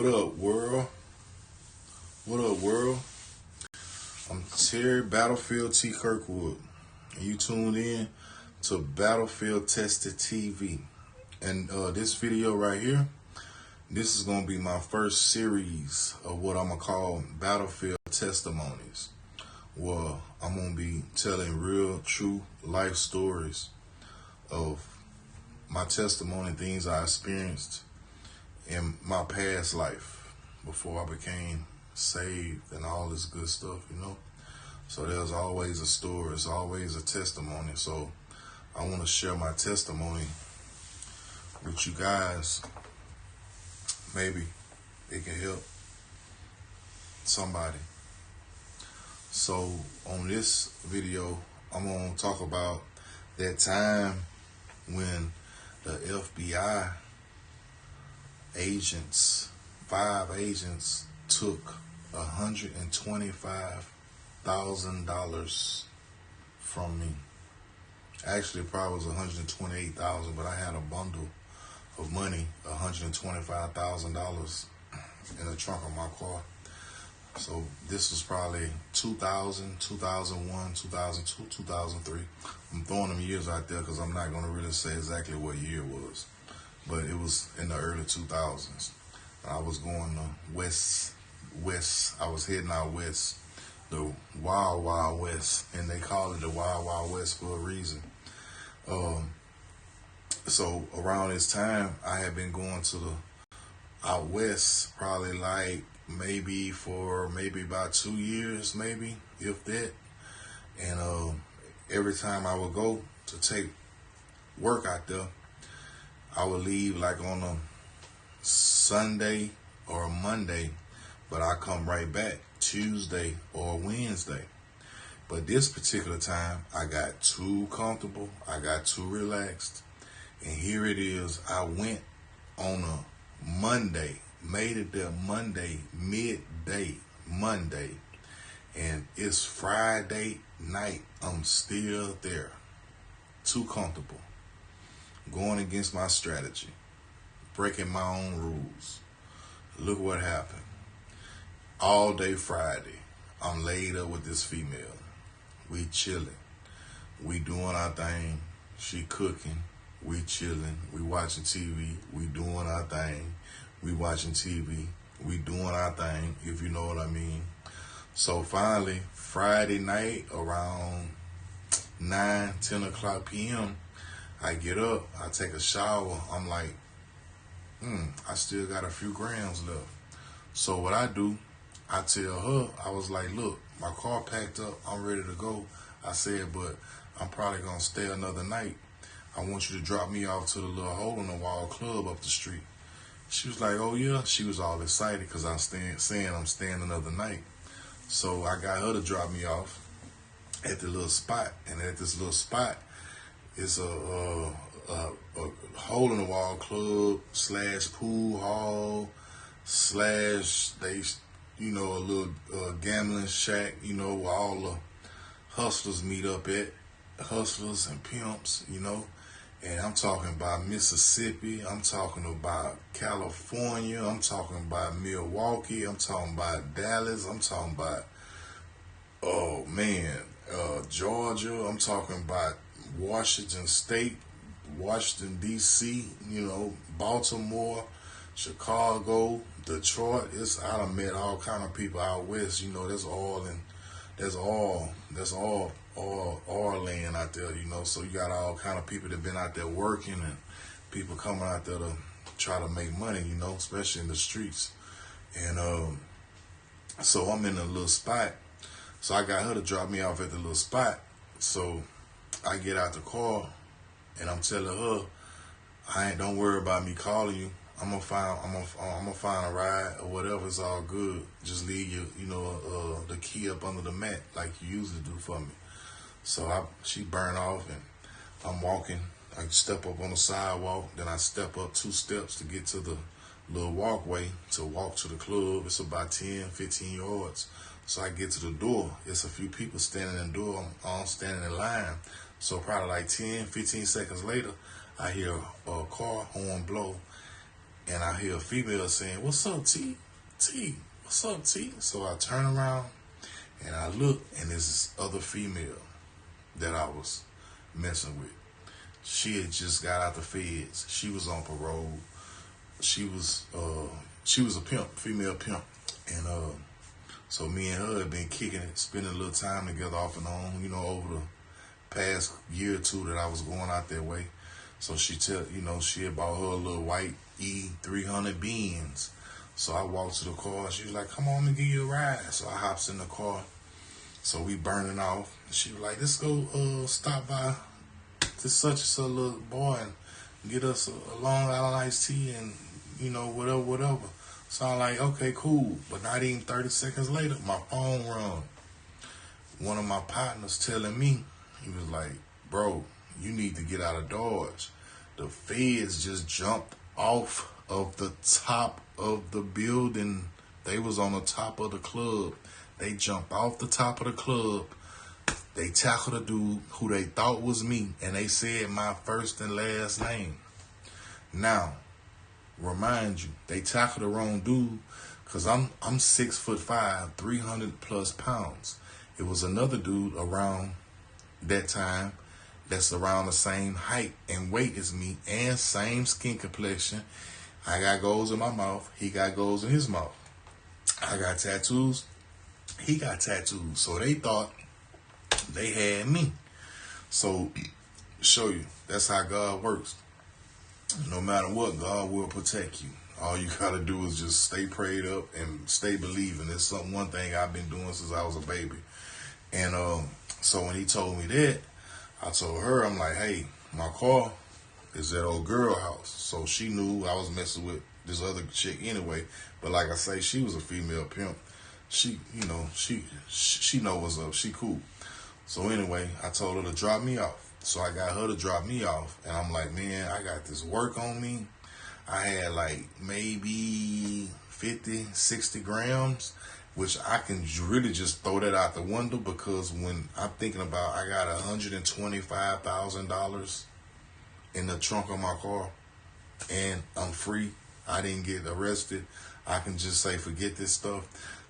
What up, world? What up, world? I'm Terry Battlefield T. Kirkwood, and you tuned in to Battlefield Tested TV. And this video right here, this is going to be my first series of what I'm going to call Battlefield Testimonies. Well, I'm going to be telling real, true life stories of my testimony, things I experienced in my past life before I became saved and all this good stuff, So there's always a story, it's always a testimony. So I want to share my testimony with you guys. Maybe it can help somebody. So on this video, I'm going to talk about that time when the FBI agents, 5 agents, took $125,000 from me. Actually, it probably was $128,000, but I had a bundle of money, $125,000 in the trunk of my car. So this was probably 2000, 2001, 2002, 2003. I'm throwing them years out there because I'm not going to really say exactly what year it was. But it was in the early 2000s. I was going west. I was heading out west, the Wild Wild West, and they call it the Wild Wild West for a reason. So around this time, I had been going to the out west, probably like maybe about 2 years, maybe if that. And every time I would go to take work out there, I would leave like on a Sunday or a Monday, but I come right back Tuesday or Wednesday. But this particular time, I got too comfortable, I got too relaxed, and here it is. I went on a Monday, made it there Monday, midday Monday, and it's Friday night. I'm still there, too comfortable, going against my strategy, breaking my own rules. Look what happened. All day Friday, I'm laid up with this female. We chilling. We doing our thing. She cooking. We chilling. We watching TV. We doing our thing. We watching TV. We doing our thing, if you know what I mean. So finally, Friday night around 9, 10 o'clock p.m., I get up, I take a shower. I'm like, I still got a few grams left. So what I do, I tell her, I was like, look, my car packed up, I'm ready to go. I said, but I'm probably going to stay another night. I want you to drop me off to the little hole-in-the-wall club up the street. She was like, oh yeah. She was all excited because I'm saying I'm staying another night. So I got her to drop me off at the little spot. And at this little spot, it's a hole-in-the-wall club / pool hall / a little gambling shack, where all the hustlers meet up at, hustlers and pimps, And I'm talking about Mississippi, I'm talking about California, I'm talking about Milwaukee, I'm talking about Dallas, I'm talking about, Georgia, I'm talking about Washington State, Washington, D.C., Baltimore, Chicago, Detroit. I done met all kind of people out west, that's all land out there, So you got all kind of people that been out there working and people coming out there to try to make money, especially in the streets. And so I'm in a little spot. So I got her to drop me off at the little spot. So I get out the car and I'm telling her, don't worry about me calling you. I'm gonna find a ride or whatever. It's all good. Just leave the key up under the mat like you usually do for me. So she burned off and I'm walking. I step up on the sidewalk, then I step up 2 steps to get to the little walkway to walk to the club. It's about 10, 15 yards. So I get to the door. It's a few people standing in the door. I'm standing in line. So probably like 10, 15 seconds later, I hear a car horn blow. and I hear a female saying, "What's up, T? T, what's up, T?" So I turn around and I look, and there's this other female that I was messing with. She had just got out the feds. She was on parole. She was a pimp, female pimp, and so me and her had been kicking it, spending a little time together off and on, over the past year or two that I was going out that way. So she had bought her a little white E300 Benz. So I walked to the car. She was like, "Come on, let me give you a ride." So I hops in the car. So we burning off. She was like, "Let's go stop by this such and such little boy and get us a Long Island iced tea and, whatever. So I'm like, okay, cool. But not even 30 seconds later, my phone rung. One of my partners telling me, he was like, "Bro, you need to get out of Dodge. The feds just jumped off of the top of the building. They was on the top of the club. They jumped off the top of the club. They tackled a dude who they thought was me, and they said my first and last name." Now, remind you, they tackled the wrong dude, because I'm 6'5", 300 plus pounds. It was another dude around that time that's around the same height and weight as me and same skin complexion. I got goals in my mouth. He got goals in his mouth. I got tattoos. He got tattoos. So they thought they had me. So, show you, that's how God works. No matter what, God will protect you. All you gotta do is just stay prayed up and stay believing. It's one thing I've been doing since I was a baby. And so when he told me that, I told her, I'm like, "Hey, my car is at old girl house." So she knew I was messing with this other chick anyway. But like I say, she was a female pimp. She know what's up. She cool. So anyway, I told her to drop me off. So I got her to drop me off. And I'm like, "Man, I got this work on me." I had like maybe 50, 60 grams, which I can really just throw that out the window, because when I'm thinking about, I got $125,000 in the trunk of my car and I'm free. I didn't get arrested. I can just say, forget this stuff.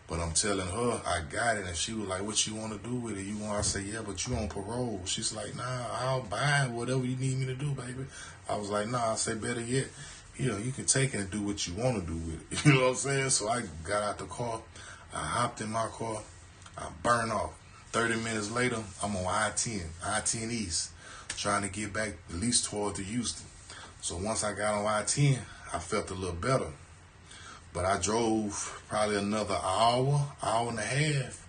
But I'm telling her I got it, and she was like, "What you want to do with it? You want?" I say, "Yeah, but you on parole." She's like, "Nah, I'll buy whatever you need me to do, baby." I was like, "Nah." I say, "Better yet, you can take it and do what you want to do with it." You know what I'm saying? So I got out the car. I hopped in my car. I burned off. 30 minutes later, I'm on I-10 East, trying to get back at least toward the Houston. So once I got on I-10, I felt a little better. But I drove probably another hour and a half.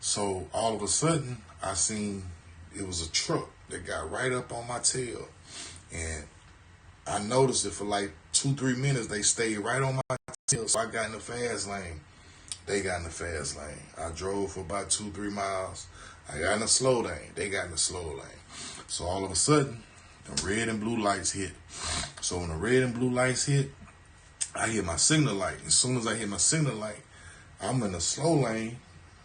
So all of a sudden, I seen it was a truck that got right up on my tail. And I noticed it for like 2-3 minutes. They stayed right on my tail. So I got in the fast lane. They got in the fast lane. I drove for about 2-3 miles. I got in the slow lane. They got in the slow lane. So all of a sudden, the red and blue lights hit. So when the red and blue lights hit, I hit my signal light. As soon as I hit my signal light, I'm in the slow lane.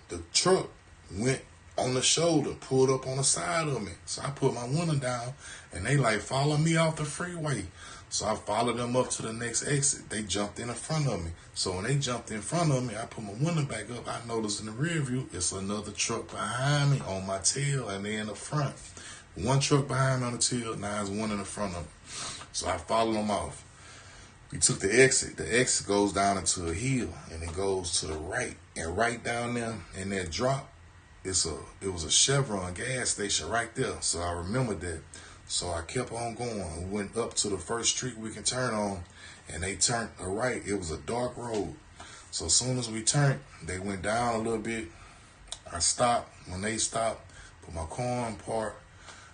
The truck went on the shoulder, pulled up on the side of me. So I put my window down, and they like follow me off the freeway. So I followed them up to the next exit. They jumped in front of me. So when they jumped in front of me, I put my window back up. I noticed in the rear view, it's another truck behind me on my tail, and they in the front. One truck behind me on the tail, now there's one in the front of me. So I followed them off. We took the exit. The exit goes down into a hill, and it goes to the right. And right down there in that drop, it was a Chevron gas station right there. So I remembered that. So I kept on going. We went up to the first street we can turn on, and they turned right. It was a dark road. So as soon as we turned, they went down a little bit. I stopped. When they stopped, put my car in park.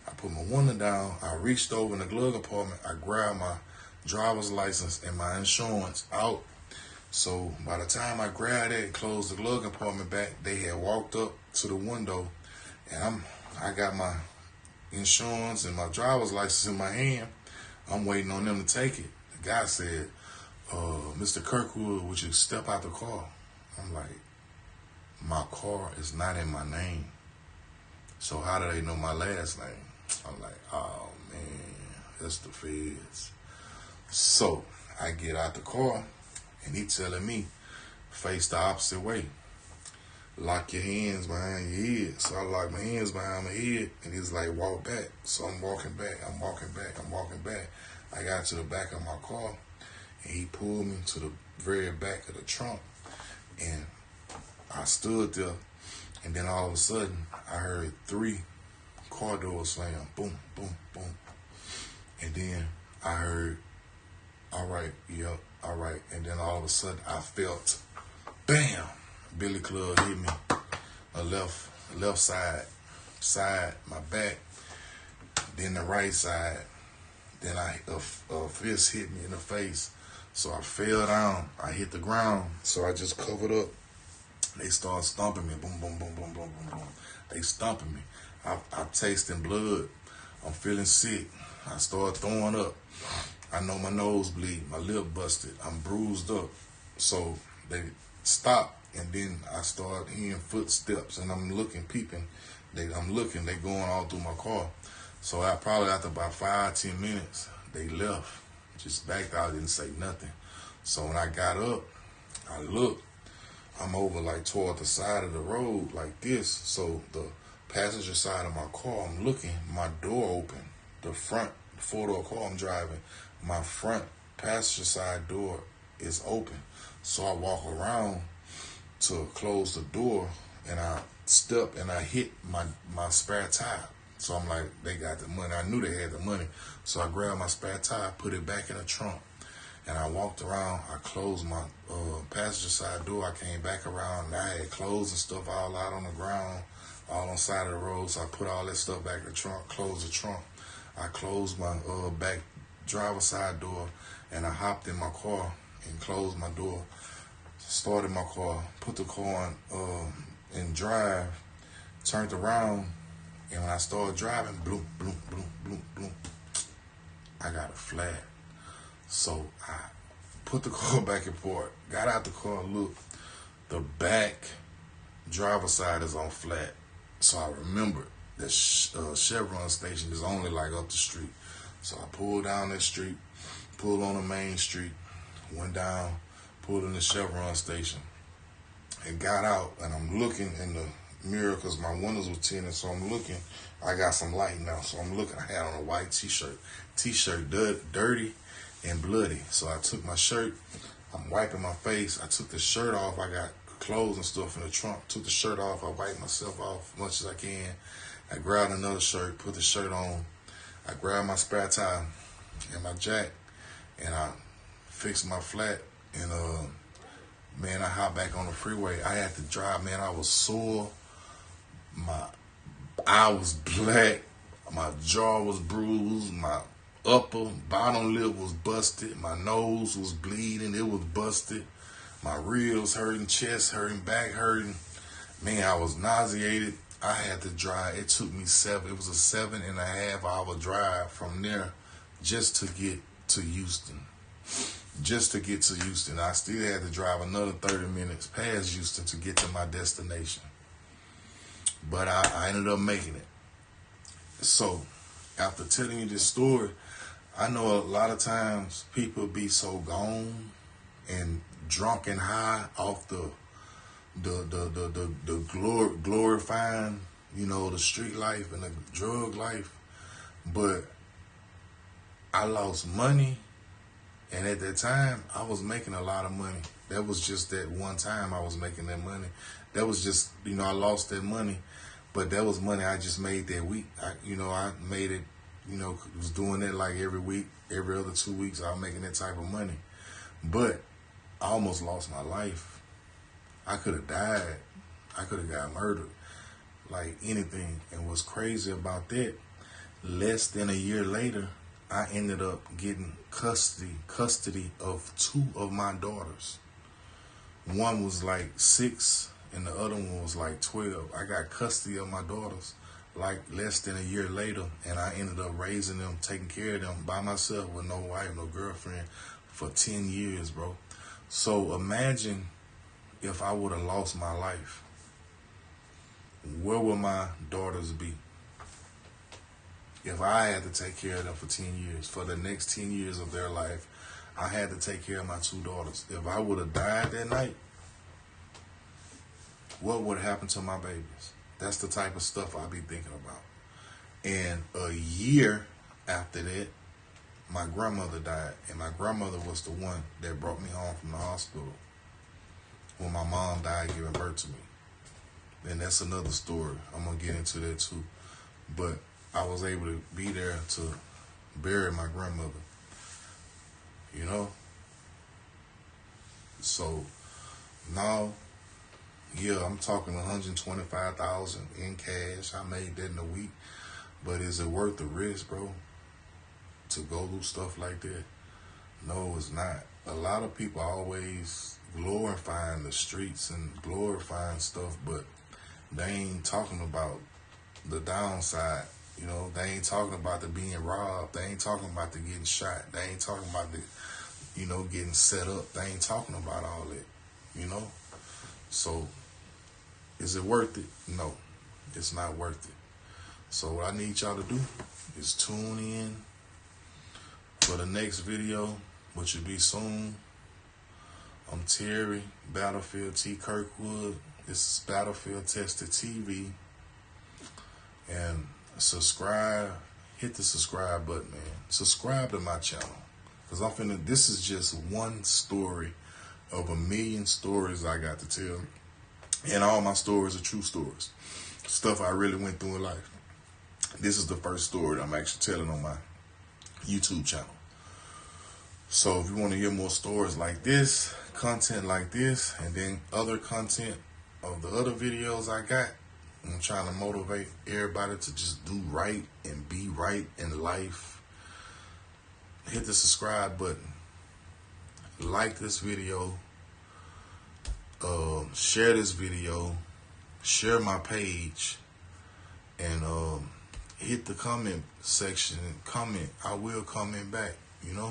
I put my window down. I reached over in the glove compartment. I grabbed my driver's license and my insurance out. So by the time I grabbed it and closed the glove compartment back, they had walked up to the window, and I got my insurance and my driver's license in my hand. I'm waiting on them to take it. The guy said, "Mr. Kirkwood, would you step out the car?" I'm like, "My car is not in my name. So how do they know my last name?" I'm like, "Oh man, that's the feds." So I get out the car, and he telling me, face the opposite way. Lock your hands behind your head. So I lock my hands behind my head, and he's like, walk back. So I'm walking back. I'm walking back. I got to the back of my car, and he pulled me to the very back of the trunk, and I stood there, and then all of a sudden, I heard 3 car doors slam, boom, boom, boom. And then I heard, all right, yep, all right. And then all of a sudden, I felt, bam, Billy Club hit me, a left side, my back, then the right side. Then a fist hit me in the face. So I fell down. I hit the ground. So I just covered up. They started stomping me. Boom, boom, boom, boom, boom, boom, boom. They stomping me. I'm tasting blood. I'm feeling sick. I started throwing up. I know my nose bleed. My lip busted. I'm bruised up. So they stopped, and then I started hearing footsteps, and I'm looking, peeping. They going all through my car. So I probably after about 5-10 minutes, they left. Just backed out, didn't say nothing. So when I got up, I looked. I'm over like toward the side of the road like this. So the passenger side of my car, I'm looking, my door open. The front 4-door car I'm driving, my front passenger side door is open. So I walk around to close the door, and I step and I hit my spare tire. So I'm like, they got the money. I knew they had the money. So I grabbed my spare tire, put it back in the trunk, and I walked around. I closed my passenger side door. I came back around, and I had clothes and stuff all out on the ground, all on the side of the road. So I put all that stuff back in the trunk, closed the trunk. I closed my back driver's side door, and I hopped in my car and closed my door, started my car, put the car in drive, turned around, and when I started driving, bloom, bloom, bloom, bloom, bloom, I got a flat. So I put the car back in park, got out the car, looked, the back driver's side is on flat. So I remembered that Chevron station is only like up the street. So I pulled down that street, pulled on the main street, went down, pulled in the Chevron station, and got out, and I'm looking in the mirror because my windows were tinted, so I'm looking. I got some light now, so I'm looking. I had on a white t-shirt dirty and bloody. So I took my shirt, I'm wiping my face. I took the shirt off. I got clothes and stuff in the trunk. Took the shirt off. I wiped myself off as much as I can. I grabbed another shirt, put the shirt on. I grabbed my spare tire and my jack, and I fixed my flat, and man, I hopped back on the freeway. I had to drive, man. I was sore. My eye was black. My jaw was bruised. My bottom lip was busted. My nose was bleeding. It was busted. My ribs hurting, chest hurting, back hurting. Man, I was nauseated. I had to drive. It took me it was a 7.5-hour drive from there just to get to Houston. I still had to drive another 30 minutes past Houston to get to my destination. But I ended up making it. So, after telling you this story, I know a lot of times people be so gone and drunk and high off the glorifying, the street life and the drug life. But I lost money, and at that time, I was making a lot of money. That was just that one time I was making that money. That was just, I lost that money, but that was money I just made that week. I made it, was doing that like every week, every other 2 weeks, I was making that type of money. But I almost lost my life. I could have died. I could have got murdered, like anything. And what's crazy about that, less than a year later, I ended up getting custody of 2 of my daughters. One was like 6 and the other one was like 12. I got custody of my daughters like less than a year later, and I ended up raising them, taking care of them by myself with no wife, no girlfriend for 10 years, bro. So imagine if I would have lost my life. Where would my daughters be? If I had to take care of them for 10 years, for the next 10 years of their life, I had to take care of my 2 daughters. If I would have died that night, what would have happened to my babies? That's the type of stuff I be thinking about. And a year after that, my grandmother died. And my grandmother was the one that brought me home from the hospital when my mom died giving birth to me. And that's another story. I'm going to get into that too. But I was able to be there to bury my grandmother. You know? So now, yeah, I'm talking 125,000 in cash. I made that in a week. But is it worth the risk, bro? To go through stuff like that? No, it's not. A lot of people always glorifying the streets and glorifying stuff, but they ain't talking about the downside. You know, they ain't talking about the being robbed. They ain't talking about the getting shot. They ain't talking about the, you know, getting set up. They ain't talking about all that, you know? So, is it worth it? No, it's not worth it. So what I need y'all to do is tune in for the next video, which will be soon. I'm Terry, Battlefield T. Kirkwood. This is Battlefield Tested TV. And subscribe, hit the subscribe button, man. Subscribe to my channel. Because this is just one story of a million stories I got to tell. And all my stories are true stories. Stuff I really went through in life. This is the first story I'm actually telling on my YouTube channel. So if you want to hear more stories like this, content like this, and then other content of the other videos I got, I'm trying to motivate everybody to just do right and be right in life. Hit the subscribe button. Like this video. Share this video. Share my page. And hit the comment section and comment. I will comment back, you know.